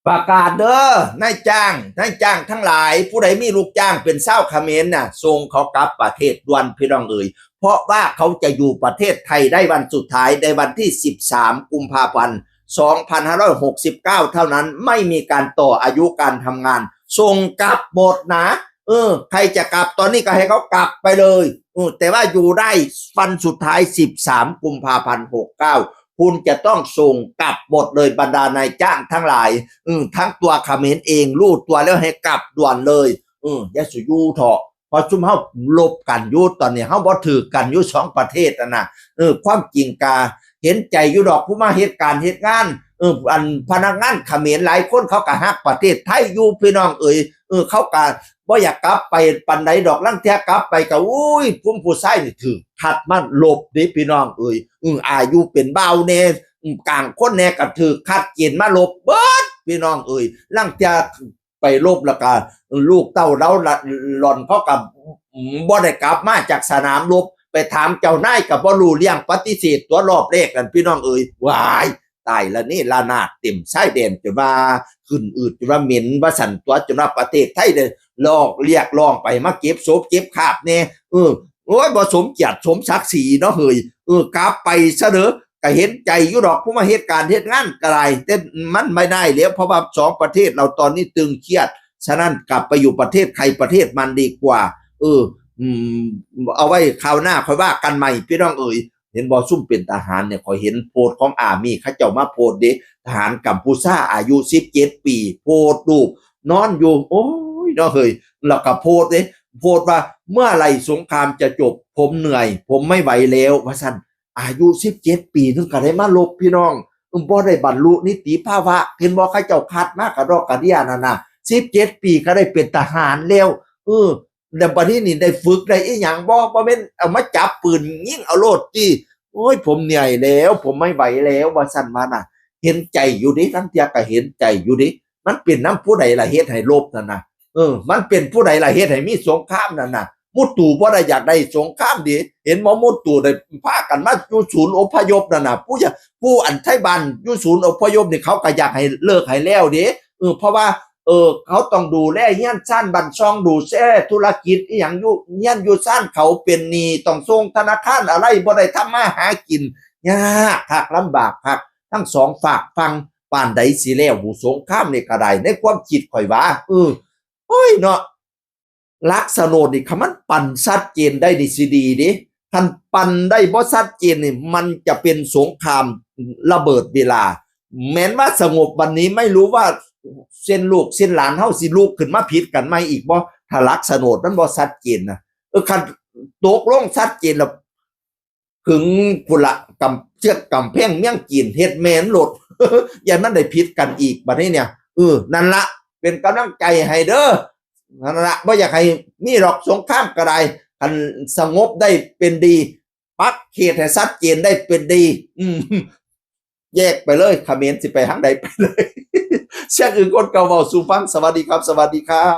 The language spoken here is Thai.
ประกาศเด้อนายจ้างทั้งหลายผู้ใดมีลูกจ้างเป็นชาวเขมรน่ะส่งเขากลับประเทศด่วนพี่น้องเอ๋ยเพราะว่าเขาจะอยู่ประเทศไทยได้วันสุดท้ายในวันที่13กุมภาพันธ์2569เท่านั้นไม่มีการต่ออายุการทำงานส่งกลับหมดนะใครจะกลับตอนนี้ก็ให้เขากลับไปเลยแต่ว่าอยู่ได้วันสุดท้าย13กุมภาพันธ์69คุณจะต้องส่งกลับหมดเลยบรรดานายจ้างทั้งหลายทั้งตัวเขมรเองรู้ตัวแล้วให้กลับด่วนเลยอย่าสุยูเถาะพอซุ่มเฮาลบกันอยู่ตอนนี้เฮาบ่ถือกันอยู่สองประเทศนะความจริงกาเห็นใจอยู่ดอกผู้มาเหตุการณ์เหตุงานอันพนักงานเขมรหลายคนเขาก็ฮักประเทศไทยอยู่พี่น้องเอ๋ยเขาก็บ่อยากกลับไปปันใดดอกลังเทียกลับไปก็อุ้ยผู้ชายนี่ถือถัดมาลบดิพี่น้องเอ๋ยอายุเป็นเบาแน่กลางคนแน่ก็ถือคัดเกณฑ์มาลบเบิดพี่น้องเอ๋ยลังเทียไปลบแล้วก็ลูกเต้าเราหล่อนเขากับบ่ได้กลับมาจากสนามรบไปถามเจ้านายกับบ่รู้เรื่องปฏิเสธตัวรอบแรกกันพี่น้องเอ๋ยวายตายแล้วนี่ลานาดเต็มชายแดนจนว่าขึ้นอืดจนว่าเหม็นว่าสั่นตัวจนว่าประเทศไทยเลยลอกเรียกร้องไปมาเก็บศพเก็บคาบแน่โอ้ยบ่สมเกียรติสมศักดิ์ศรีเนาะเฮ้ยกลับไปซะเด้อก็เห็นใจอยู่ดอกผู้มาเหตุการณ์เหตุงานกระไรแต่มันไม่ได้แล้วเพราะว่าสองประเทศเราตอนนี้ตึงเครียดฉะนั้นกลับไปอยู่ประเทศใครประเทศมันดีกว่าเอาไว้คราวหน้าค่อยว่ากันใหม่พี่น้องเอ๋ยเห็นบอซุ่มเป็นทหารเนี่ยขอยเห็นโพสของอาร์มี่เขาเจ้ามาโพสเด้ทหารกัมพูชาอายุ17ปีโพสรูปนอนอยู่โอ้ยเนาะเฮ้ยแล้วก็โพสเด้โพสว่าเมื่อไหร่สงครามจะจบผมเหนื่อยผมไม่ไหวแล้วว่าซั่นอายุ17ปีถึงก็ได้มาลบพี่น้องบ่ได้บรรลุนิติภาวะเห็นบ่เขาเจ้าคัดมากกระดอกกระเดียนั่นน่ะ17ปีก็ได้เป็นทหารแล้วแล้วบัดนี้นี่ได้ฝึกได้อีหยังบ่แม่นเอามาจับปืนยิงเอาโลดติโอ้ยผมเหนื่อยแล้วผมไม่ไหวแล้วว่าซั่นมาน่ะเห็นใจอยู่ดิทั้งเที่ยก็เห็นใจอยู่ดิมันเป็นน้ำผู้ใดล่ะเฮ็ดให้ลบนั่นน่ะมันเป็นผู้ใดล่ะเฮ็ดให้มีสงครามนั่นน่ะมุตุบ่ได้อยากได้สงครามดิเห็นบ่มุตุได้พากันมาอยู่ศูนย์อพยพนั่นน่ะผู้อันไทบ้านอยู่ศูนย์อพยพนี่เขาก็อยากให้เลิกให้แล้วเด้เพราะว่าเขาต้องดูแลเฮียนซ่านบัญชองดูแลธุรกิจอีหยังอยู่เฮียนอยู่ซ่านเขาเป็นหนี้ต้องส่งธนาคารอะไรบ่ได้ทำมาหากินยากคักลำบากคักทั้งสองฝากฟังปานใดสิแล้วหูสงครามนี่ก็ได้ในความคิดข่อยว่าโอ้ยเนาะลักษณะนี่คำมันปั่นชัดเจนได้ดิสิดีดิคันปั่นได้บ่ชัดเจนนี่มันจะเป็นสงครามระเบิดเวลาแม้นว่าสงบวันนี้ไม่รู้ว่าเส้นลูกเส้นหลานเฮาสิลูกขึ้นมาผิดกันไหมอีกบ่ถ้าลักษณะมันบ่ชัดเจนนะคันตกลงชัดเจนแล้วถึงพุ่นละเชือกกำแพงเมียงจีนเฮ็ดแม่นโลด อย่ามันได้ผิดกันอีกบัดนี้เนี่ยนั่นละเป็นกำลังใจให้เด้อนั่นละบ่อยากให้มีหรอกสงครามก็ได้คันสงบได้เป็นดีปักเขตให้ชัดเจนได้เป็นดีแยกไปเลยเขมรสิไปทางใดไปเลยเสียงอื่นคนเก่าเว้าสู่ฟังสวัสดีครับสวัสดีครับ